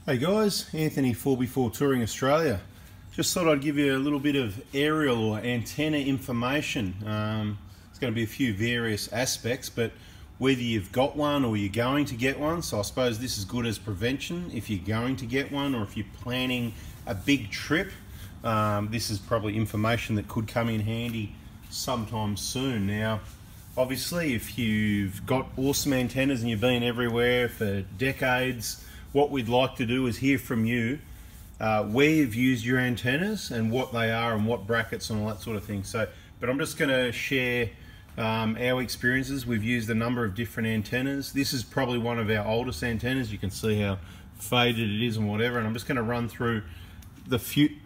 Hey guys, Anthony 4x4 Touring Australia. Just thought I'd give you a little bit of aerial or antenna information. It's going to be a few various aspects, but whether you've got one or you're going to get one, so I suppose this is good as prevention if you're going to get one or if you're planning a big trip. This is probably information that could come in handy sometime soon. Now, obviously, if you've got awesome antennas and you've been everywhere for decades, what we'd like to do is hear from you where you've used your antennas and what they are and what brackets and all that sort of thing. But I'm just going to share our experiences. We've used a number of different antennas. This is probably one of our oldest antennas. You can see how faded it is and whatever. And I'm just going to run through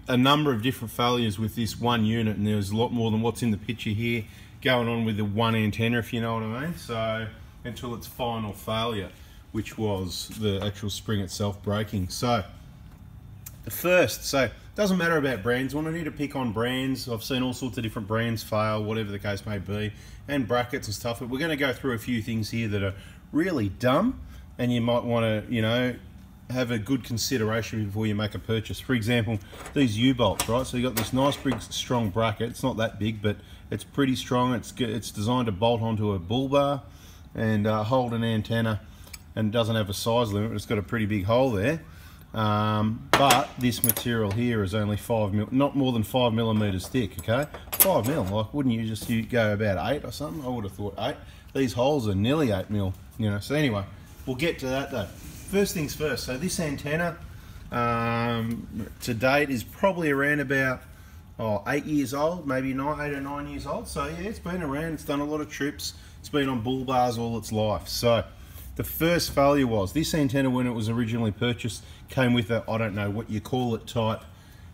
a number of different failures with this one unit, and there's a lot more than what's in the picture here going on with the one antenna, if you know what I mean. So until its final failure, which was the actual spring itself breaking. So the first, so it doesn't matter about brands. When I need to pick on brands, I've seen all sorts of different brands fail, whatever the case may be, and brackets and stuff. But we're going to go through a few things here that are really dumb, and you might want to, you know, have a good consideration before you make a purchase. For example, these U-bolts, right? So you got this nice big strong bracket. It's not that big, but it's pretty strong. It's designed to bolt onto a Bullbar and hold an antenna, and doesn't have a size limit, but it's got a pretty big hole there. But this material here is only not more than 5 millimeters thick, okay? 5 mil, like wouldn't you just go about 8 or something? I would have thought 8. These holes are nearly 8 mil, you know. So anyway, we'll get to that though. First things first, so this antenna to date is probably around about 8 years old, maybe 8 or 9 years old. So yeah, it's been around, it's done a lot of trips, it's been on bull bars all its life. So the first failure was this antenna, when it was originally purchased, came with a, I don't know what you call it, type.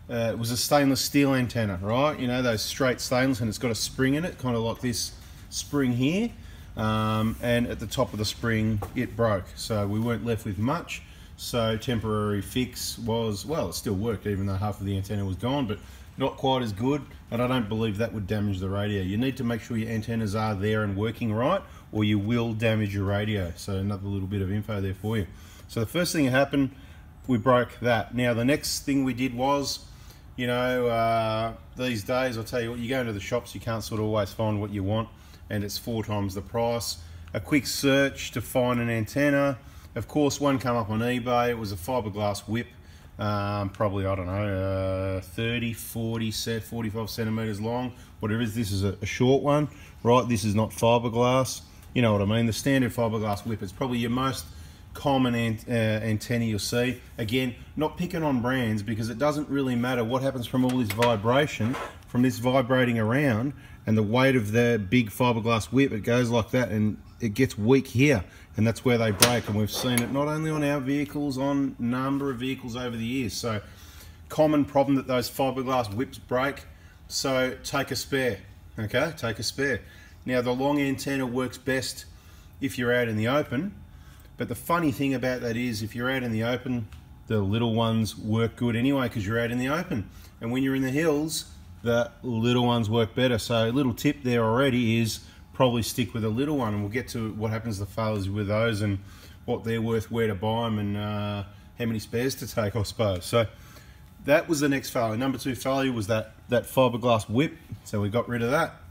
It was a stainless steel antenna, right? You know, those straight stainless, and it's got a spring in it, kind of like this spring here. And at the top of the spring, it broke. So we weren't left with much. So temporary fix was, well, it still worked, even though half of the antenna was gone, but not quite as good. And I don't believe that would damage the radio. You need to make sure your antennas are there and working right, or you will damage your radio. So another little bit of info there for you. So the first thing that happened, we broke that. Now the next thing we did was, you know, these days, I'll tell you what, you go into the shops, you can't sort of always find what you want, and it's 4 times the price. A quick search to find an antenna. Of course, one came up on eBay. It was a fiberglass whip, probably, I don't know, 30, 40, 45 centimeters long, whatever it is. This is a short one, right? This is not fiberglass. You know what I mean? The standard fiberglass whip is probably your most common antenna you'll see. Again, not picking on brands, because it doesn't really matter what happens from all this vibration, from this vibrating around, and the weight of the big fiberglass whip. It goes like that, and it gets weak here, and that's where they break. And we've seen it not only on our vehicles, on a number of vehicles over the years. So common problem that those fiberglass whips break. So take a spare, okay? Take a spare. Now the long antenna works best if you're out in the open, but the funny thing about that is, if you're out in the open, the little ones work good anyway, because you're out in the open. And when you're in the hills, the little ones work better. So a little tip there already is probably stick with a little one, and we'll get to what happens to the failures with those and what they're worth, where to buy them, and how many spares to take, I suppose. So that was the next failure. Number 2 failure was that fiberglass whip. So we got rid of that.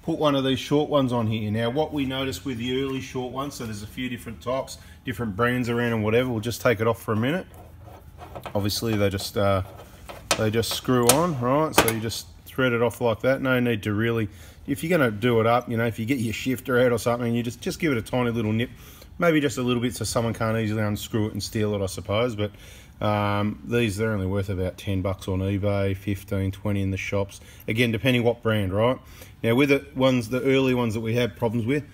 Put one of these short ones on here. Now what we noticed with the early short ones, so there's a few different types, different brands around and whatever. We'll just take it off for a minute. Obviously they just screw on, right? So you just thread it off like that. No need to really, if you're going to do it up, you know, if you get your shifter out or something, you just give it a tiny little nip, maybe just a little bit, so someone can't easily unscrew it and steal it, I suppose. But they're only worth about 10 bucks on eBay, 15, 20 in the shops. Again, depending what brand, right? Now with the early ones that we had problems with,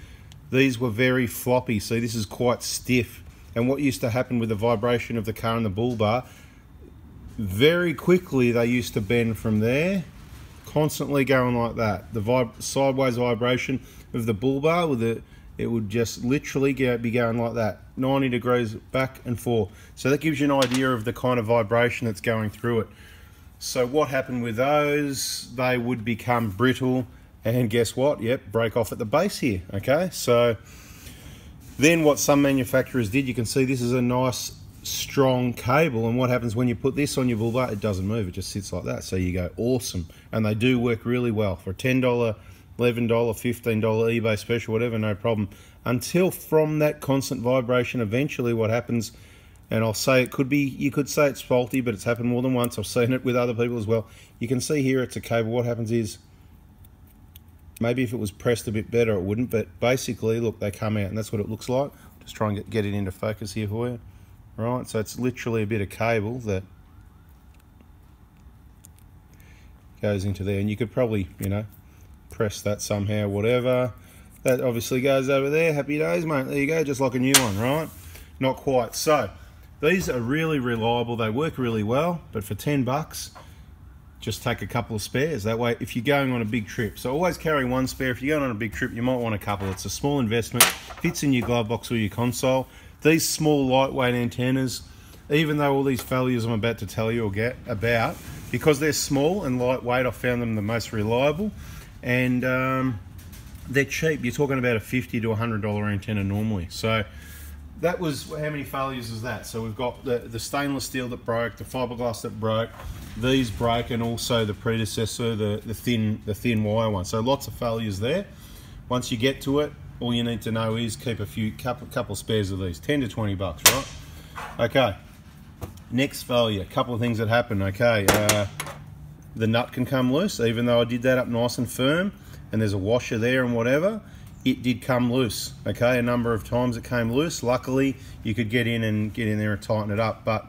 these were very floppy. See, this is quite stiff. And what used to happen with the vibration of the car and the bull bar, very quickly they used to bend from there, constantly going like that. The sideways vibration of the bull bar, it would just literally be going like that, 90 degrees back and forth. So that gives you an idea of the kind of vibration that's going through it. So what happened with those? They would become brittle, and guess what? Yep, break off at the base here, okay? So then what some manufacturers did, you can see this is a nice strong cable, and what happens when you put this on your Bullbar? It doesn't move, it just sits like that. So you go, awesome. And they do work really well for a $10, $11, $15 eBay special, whatever, no problem. Until from that constant vibration, eventually what happens, and I'll say it could be, you could say it's faulty, but it's happened more than once. I've seen it with other people as well. You can see here it's a cable. What happens is, maybe if it was pressed a bit better it wouldn't, but basically, look, they come out, and that's what it looks like. Just try and get it into focus here for you. Right, so it's literally a bit of cable that goes into there, and you could probably, you know, press that somehow, whatever. That obviously goes over there. Happy days, mate. There you go, just like a new one, right? Not quite. So these are really reliable. They work really well, but for 10 bucks, just take a couple of spares. That way, if you're going on a big trip, so always carry one spare. If you're going on a big trip, you might want a couple. It's a small investment, fits in your glove box or your console. These small lightweight antennas, even though all these failures I'm about to tell you or get about, because they're small and lightweight, I found them the most reliable, and they're cheap. You're talking about a $50 to $100 antenna normally. So that was, how many failures is that? So we've got the stainless steel that broke, the fiberglass that broke, these broke, and also the predecessor, the thin wire one. So lots of failures there. Once you get to it, all you need to know is keep a couple spares of these, 10 to 20 bucks, right? Okay, next failure, a couple of things that happen. Okay, the nut can come loose, even though I did that up nice and firm, and there's a washer there and whatever, it did come loose. Okay, a number of times it came loose. Luckily, you could get in there and tighten it up, but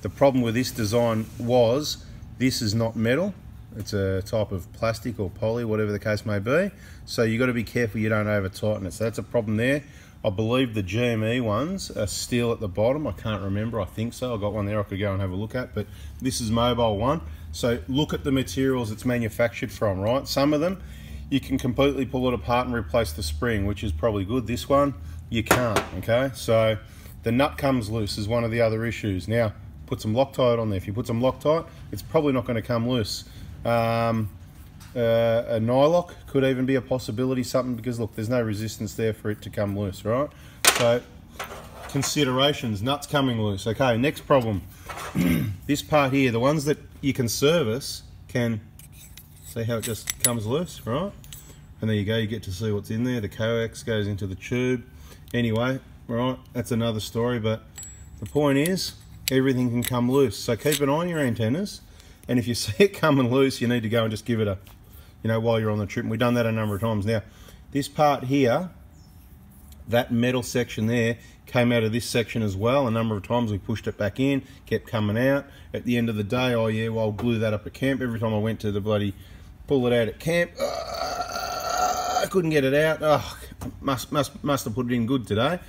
the problem with this design was, this is not metal. It's a type of plastic or poly, whatever the case may be. So you've got to be careful you don't over tighten it. So that's a problem there. I believe the GME ones are steel at the bottom. I can't remember, I think so. I've got one there I could go and have a look at, but this is mobile one. So look at the materials it's manufactured from, right? Some of them, you can completely pull it apart and replace the spring, which is probably good. This one, you can't, okay? So the nut comes loose is one of the other issues. Now, put some Loctite on there. If you put some Loctite, it's probably not gonna come loose. A nylock could even be a possibility, something, because look, there's no resistance there for it to come loose, right? So considerations, nuts coming loose. Okay, next problem. This part here, the ones that you can service, can see how it just comes loose, right? And there you go, you get to see what's in there. The coax goes into the tube. Anyway, right, that's another story, but the point is, everything can come loose. So keep an eye on your antennas. And if you see it coming loose, you need to go and just give it a, you know, while you're on the trip. And we've done that a number of times. Now, this part here, that metal section there, came out of this section as well. A number of times we pushed it back in, kept coming out. At the end of the day, oh yeah, well, I glue that up at camp. Every time I went to the bloody, pull it out at camp, I couldn't get it out. Oh, must have put it in good today.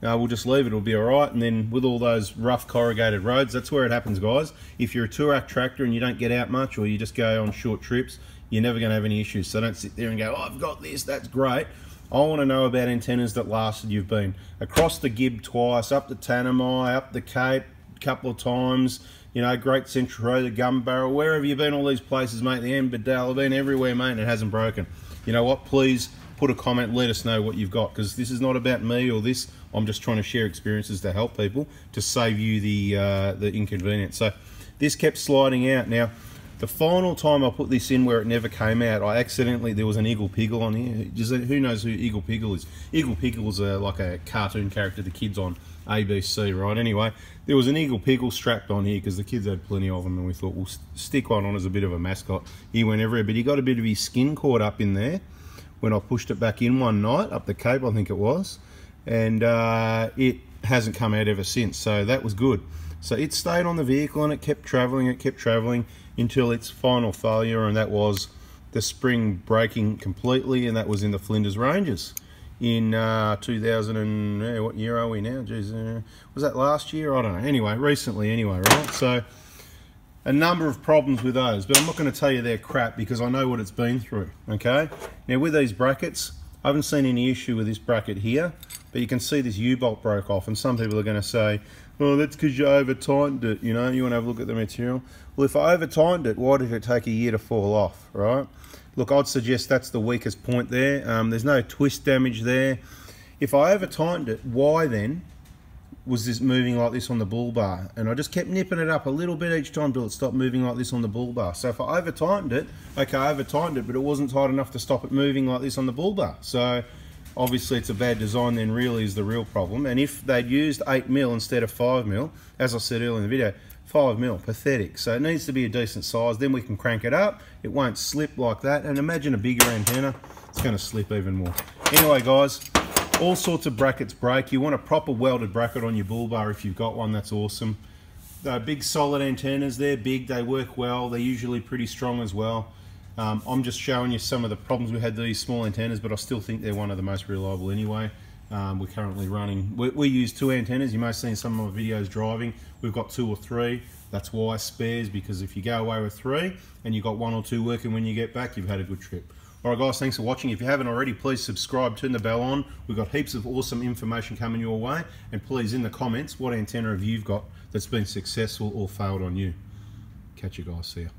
We'll just leave it, it'll be all right. And then with all those rough corrugated roads, that's where it happens, guys. If you're a tour-act tractor and you don't get out much, or you just go on short trips, you're never going to have any issues. So don't sit there and go, oh, I've got this, that's great. I want to know about antennas that lasted. You've been across the Gib twice, up the Tanami, up the Cape a couple of times, you know, Great Central Road, the Gun Barrel, wherever you've been, all these places, mate, the Embadale, I've been everywhere, mate, and it hasn't broken. You know what, please put a comment, let us know what you've got, because this is not about me or this. I'm just trying to share experiences to help people, to save you the inconvenience. So this kept sliding out. Now, the final time I put this in where it never came out, I accidentally, there was an Eagle Piggle on here. Who knows who Eagle Piggle is? Eagle Piggle is like a cartoon character the kids on ABC, right? Anyway, there was an Eagle Piggle strapped on here because the kids had plenty of them, and we thought we'll stick one on as a bit of a mascot. He went everywhere, but he got a bit of his skin caught up in there when I pushed it back in one night, up the Cape, I think it was. And it hasn't come out ever since, so that was good. So it stayed on the vehicle and it kept traveling until its final failure, and that was the spring breaking completely, and that was in the Flinders Ranges in 2000 and, what year are we now? Jeez, was that last year? I don't know. Anyway, recently anyway, right? So a number of problems with those, but I'm not going to tell you they're crap because I know what it's been through, okay? Now with these brackets, I haven't seen any issue with this bracket here, but you can see this U-bolt broke off, and some people are going to say, well, that's because you over-tightened it, you know, you want to have a look at the material. Well, if I over-tightened it, why did it take a year to fall off, right? Look, I'd suggest that's the weakest point there. There's no twist damage there. If I over-tightened it, why then was this moving like this on the Bullbar, and I just kept nipping it up a little bit each time till it stopped moving like this on the Bullbar. So if I over tightened it, okay, I over tightened it, but it wasn't tight enough to stop it moving like this on the Bullbar. So obviously it's a bad design then, really is the real problem. And if they'd used 8mm instead of 5mm, as I said earlier in the video, 5mm, pathetic. So it needs to be a decent size, then we can crank it up, it won't slip like that. And imagine a bigger antenna, it's going to slip even more. Anyway guys, all sorts of brackets break. You want a proper welded bracket on your Bullbar if you've got one, that's awesome. They're big solid antennas, they're big, they work well, they're usually pretty strong as well. I'm just showing you some of the problems we had with these small antennas, but I still think they're one of the most reliable anyway. We're currently running, we use 2 antennas. You may have seen some of my videos driving. We've got 2 or 3. That's why spares, because if you go away with 3 and you've got 1 or 2 working when you get back, you've had a good trip. Alright guys, thanks for watching. If you haven't already, please subscribe, turn the bell on. We've got heaps of awesome information coming your way. And please, in the comments, what antenna have you got that's been successful or failed on you? Catch you guys, see ya.